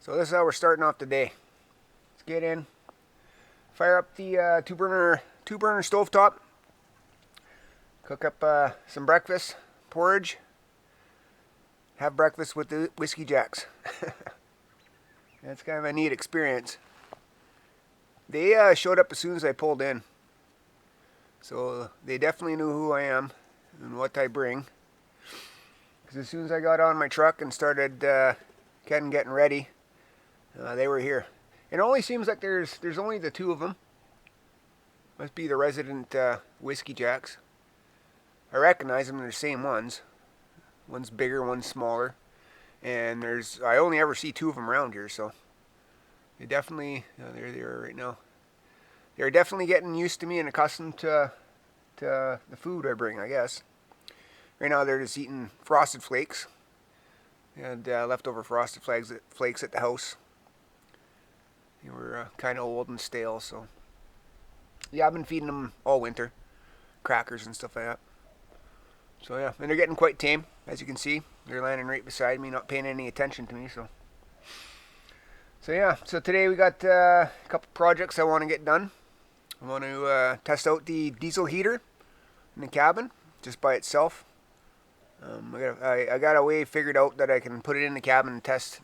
So this is how we're starting off the day. Let's get in, fire up the two burner stovetop, cook up some breakfast, porridge, have breakfast with the whiskey jacks. That's kind of a neat experience. They showed up as soon as I pulled in, so they definitely knew who I am and what I bring. Because as soon as I got on my truck and started getting ready, they were here. It only seems like there's only the two of them. Must be the resident whiskey jacks. I recognize them; they're the same ones. One's bigger, one's smaller, and I only ever see two of them around here. So they definitely they're there right now. They're definitely getting used to me and accustomed to the food I bring, I guess. Right now they're just eating Frosted Flakes and leftover Frosted Flakes at the house. They were kind of old and stale, so yeah, I've been feeding them all winter, crackers and stuff like that. So yeah, and they're getting quite tame, as you can see. They're landing right beside me, not paying any attention to me. So yeah, so today we got a couple projects I want to get done. I want to test out the diesel heater in the cabin, just by itself. I got a way figured out that I can put it in the cabin and test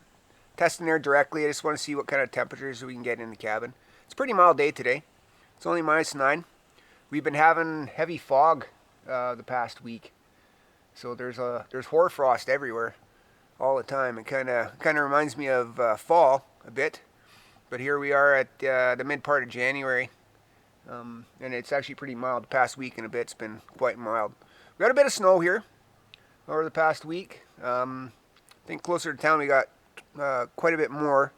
in there directly. I just want to see what kind of temperatures we can get in the cabin. It's a pretty mild day today. It's only -9. We've been having heavy fog the past week, so there's hoarfrost everywhere all the time. It kind of reminds me of fall a bit, but here we are at the mid part of January, and it's actually pretty mild. The past week and a bit's been quite mild. We got a bit of snow here over the past week. I think closer to town we got quite a bit more.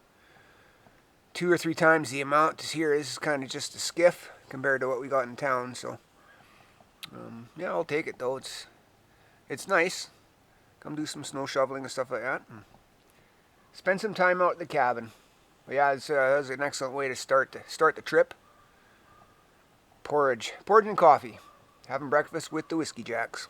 2 or 3 times the amount here. This is kind of just a skiff compared to what we got in town. So yeah, I'll take it though. It's nice. Come do some snow shoveling and stuff like that. And spend some time out in the cabin. But yeah, that was an excellent way to start the trip. Porridge and coffee. Having breakfast with the whiskey jacks.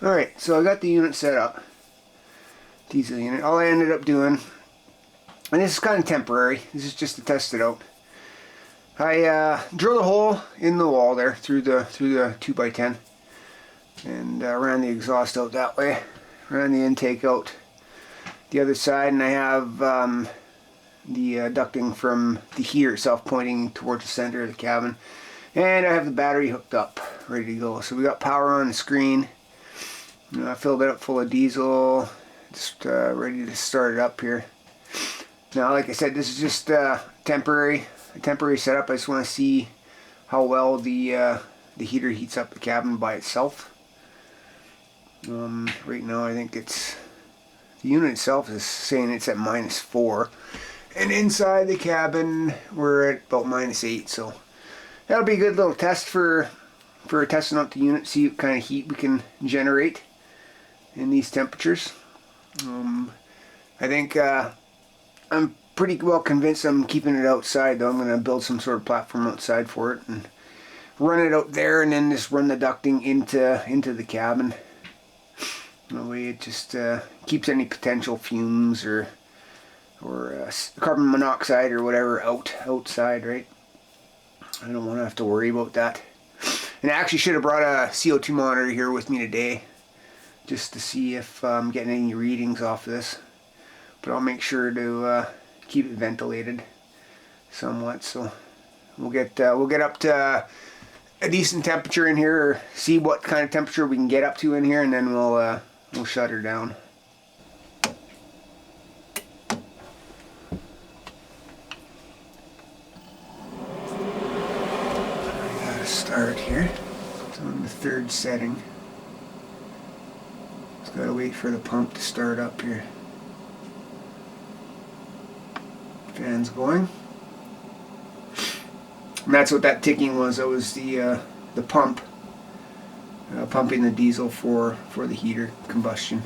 Alright, so I got the unit set up. Diesel unit. All I ended up doing, and this is kind of temporary, this is just to test it out. I drilled a hole in the wall there through the 2x10 and ran the exhaust out that way. Ran the intake out the other side, and I have the ducting from the heater itself pointing towards the center of the cabin. And I have the battery hooked up, ready to go. So we got power on the screen. I filled it up full of diesel, just ready to start it up here. Now, like I said, this is just a temporary setup. I just want to see how well the heater heats up the cabin by itself. Right now, I think the unit itself is saying it's at -4, and inside the cabin we're at about -8. So that'll be a good little test for testing out the unit, see what kind of heat we can generate in these temperatures. I think I'm pretty well convinced I'm keeping it outside though. I'm going to build some sort of platform outside for it and run it out there, and then just run the ducting into the cabin. That way it just keeps any potential fumes or carbon monoxide or whatever outside, right? I don't want to have to worry about that. And I actually should have brought a CO2 monitor here with me today, just to see if I'm getting any readings off of this. But I'll make sure to keep it ventilated somewhat, so we'll get up to a decent temperature in here, or see what kind of temperature we can get up to in here, and then we'll shut her down. Start here. It's on the 3rd setting. Just gotta wait for the pump to start up here. Fan's going. And that's what that ticking was. That was the pump pumping the diesel for the heater combustion.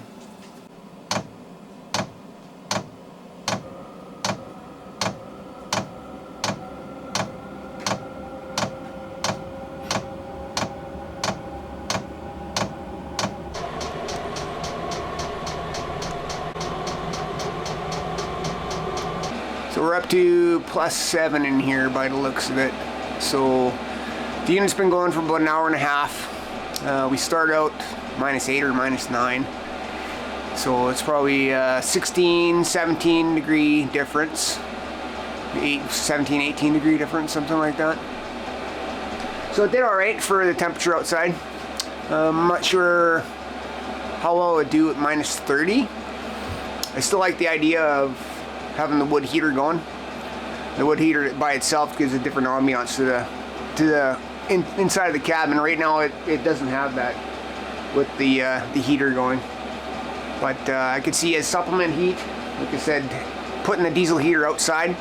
So we're up to +7 in here by the looks of it. So the unit's been going for about an hour and a half. We start out -8 or -9. So it's probably 16, 17 degree difference. 17, 18 degree difference, something like that. So it did alright for the temperature outside. I'm not sure how well it would do at -30. I still like the idea of having the wood heater going. The wood heater by itself gives a different ambiance to the inside of the cabin. Right now it doesn't have that with the heater going. But I could see as supplement heat, like I said, putting the diesel heater outside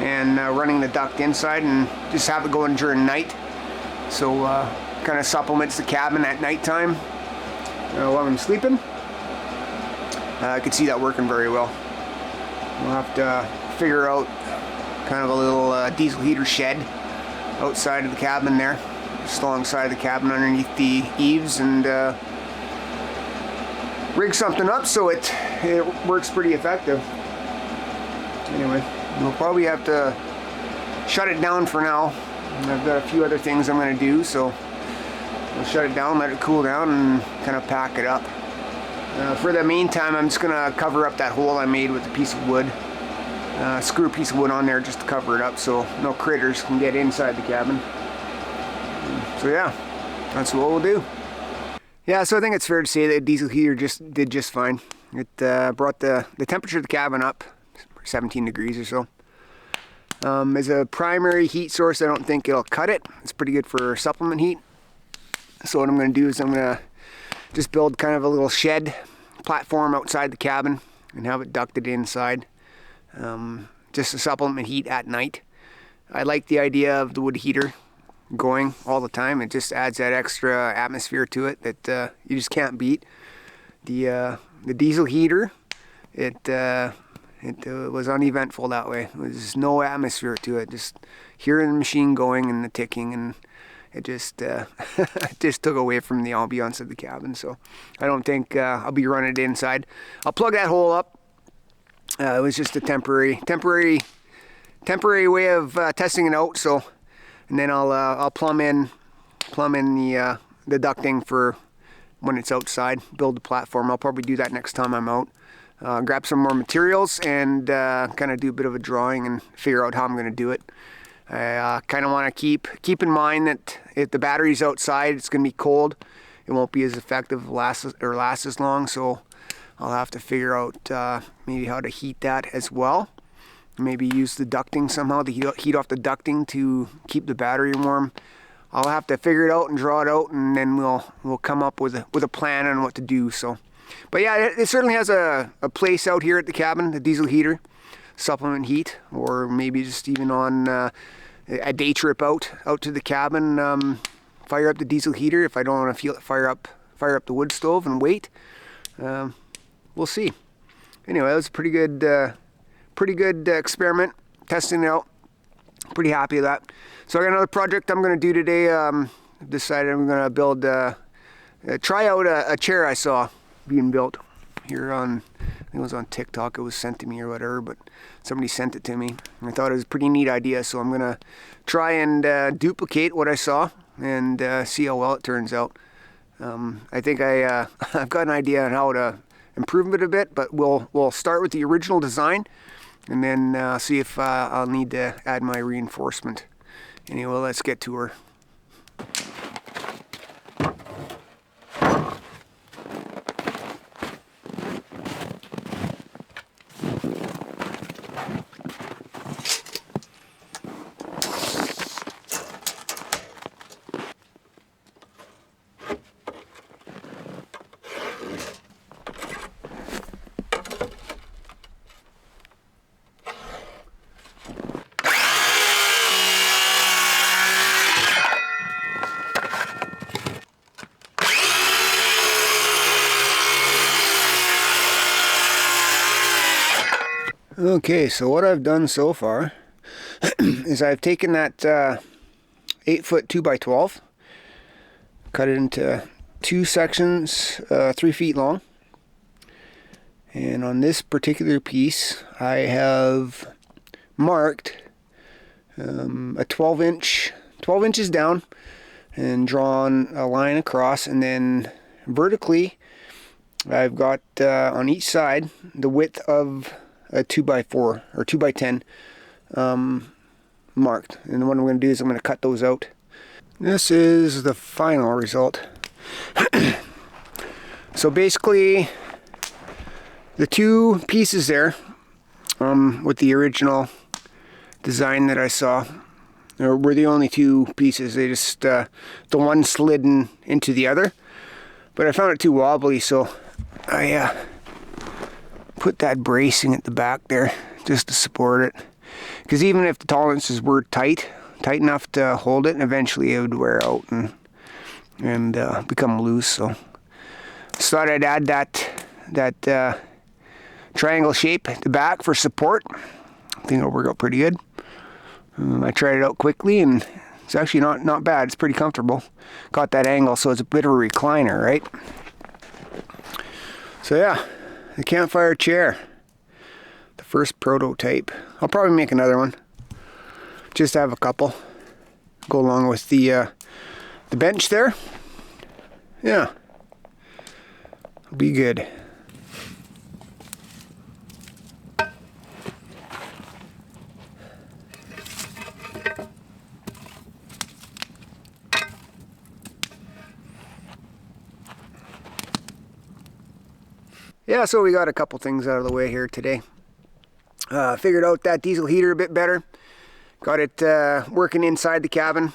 and running the duct inside, and just have it going during night. So kind of supplements the cabin at nighttime while I'm sleeping. I could see that working very well. We'll have to figure out kind of a little diesel heater shed outside of the cabin there, just alongside the cabin underneath the eaves, and rig something up so it works pretty effective. Anyway, we'll probably have to shut it down for now. I've got a few other things I'm going to do, so we'll shut it down, let it cool down, and kind of pack it up. For the meantime, I'm just going to cover up that hole I made with a piece of wood. Screw a piece of wood on there just to cover it up so no critters can get inside the cabin. So yeah, that's what we'll do. Yeah, so I think it's fair to say that the diesel heater did just fine. It brought the temperature of the cabin up 17 degrees or so. As a primary heat source, I don't think it'll cut it. It's pretty good for supplement heat. So what I'm going to do is I'm going to just build kind of a little shed platform outside the cabin and have it ducted inside. Just to supplement heat at night. I like the idea of the wood heater going all the time. It just adds that extra atmosphere to it that you just can't beat. The diesel heater, it was uneventful that way. There was no atmosphere to it. Just hearing the machine going and the ticking, and it just just took away from the ambiance of the cabin. So I don't think I'll be running it inside. I'll plug that hole up. It was just a temporary way of testing it out. So, and then I'll plumb in the ducting for when it's outside. Build the platform. I'll probably do that next time I'm out. Grab some more materials and kind of do a bit of a drawing and figure out how I'm going to do it. I kind of want to keep in mind that if the battery's outside, it's going to be cold. It won't be as effective, last as long. So I'll have to figure out maybe how to heat that as well. Maybe use the ducting somehow to heat off the ducting to keep the battery warm. I'll have to figure it out and draw it out, and then we'll come up with a plan on what to do. So, but yeah, it certainly has a place out here at the cabin, the diesel heater, supplement heat, or maybe just even on a day trip out to the cabin, fire up the diesel heater if I don't want to fire up the wood stove and wait. we'll see. Anyway, it was a pretty good experiment, testing it out. Pretty happy with that. So I got another project I'm going to do today. I've decided I'm going to build, try out a chair I saw being built here on, I think it was on TikTok. It was sent to me or whatever, but somebody sent it to me. And I thought it was a pretty neat idea, so I'm going to try and duplicate what I saw and see how well it turns out. I think I've got an idea on how to improve it a bit, but we'll start with the original design and then see if I'll need to add my reinforcement. Anyway, let's get to her. Okay, so what I've done so far is I've taken that 8-foot 2x12, cut it into 2 sections, 3 feet long, and on this particular piece I have marked a 12 inches down and drawn a line across, and then vertically I've got on each side the width of a 2x4 or 2x10 marked, and what I'm going to do is I'm going to cut those out. This is the final result. So basically the 2 pieces there with the original design that I saw were the only 2 pieces. They just the one slid into the other, but I found it too wobbly, so I put that bracing at the back there just to support it, because even if the tolerances were tight enough to hold it, eventually it would wear out and become loose. So just thought I'd add that triangle shape at the back for support. I think it'll work out pretty good. I tried it out quickly and it's actually not bad. It's pretty comfortable. Got that angle so it's a bit of a recliner, right? So yeah, the campfire chair, the first prototype. I'll probably make another one. Just have a couple go along with the bench there. Yeah, it'll be good. Yeah, so we got a couple things out of the way here today. Figured out that diesel heater a bit better. Got it working inside the cabin.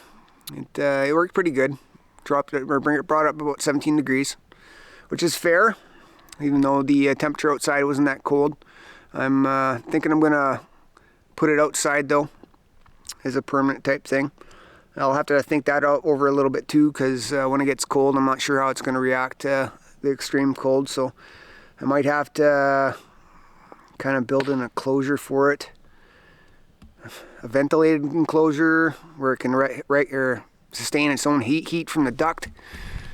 It worked pretty good. Brought it up about 17 degrees, which is fair, even though the temperature outside wasn't that cold. I'm thinking I'm gonna put it outside though, as a permanent type thing. I'll have to think that out over a little bit too, because when it gets cold, I'm not sure how it's gonna react to the extreme cold. So I might have to kind of build an enclosure for it, a ventilated enclosure where it can sustain its own heat from the duct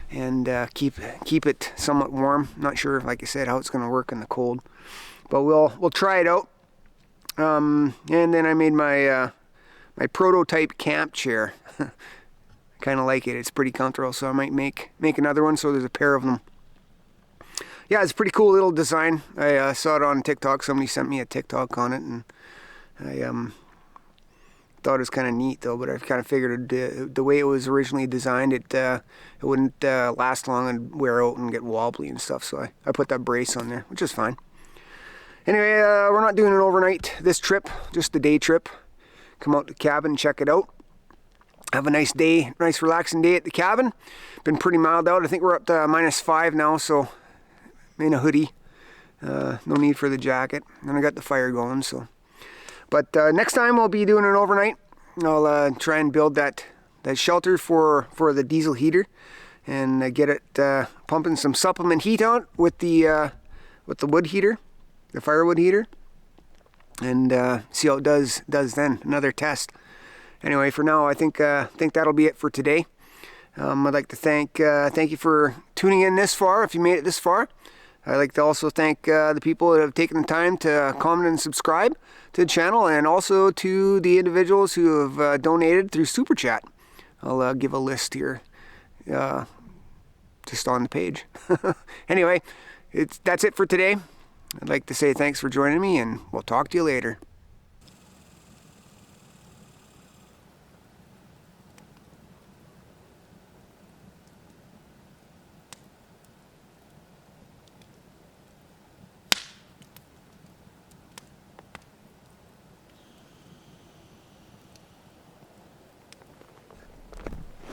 and keep it somewhat warm. Not sure, like I said, how it's going to work in the cold, but we'll try it out. And then I made my my prototype camp chair. Kind of like it. It's pretty comfortable, so I might make another one. So there's a pair of them. Yeah, it's a pretty cool little design. I saw it on TikTok. Somebody sent me a TikTok on it, and I thought it was kind of neat though. But I kind of figured the way it was originally designed, it wouldn't last long and wear out and get wobbly and stuff. So I put that brace on there, which is fine. Anyway, we're not doing an overnight this trip, just a day trip. Come out to the cabin, check it out. Have a nice day, nice relaxing day at the cabin. Been pretty mild out. I think we're up to -5 now, so in a hoodie. No need for the jacket. And I got the fire going, so. But next time I'll be doing an overnight. I'll try and build that shelter for the diesel heater and get it pumping some supplement heat on with the the wood heater, the firewood heater, and see how it does then. Another test. Anyway, for now, I think that'll be it for today. I'd like to thank you for tuning in this far, if you made it this far. I'd like to also thank the people that have taken the time to comment and subscribe to the channel, and also to the individuals who have donated through Super Chat. I'll give a list here just on the page. Anyway, that's it for today. I'd like to say thanks for joining me, and we'll talk to you later.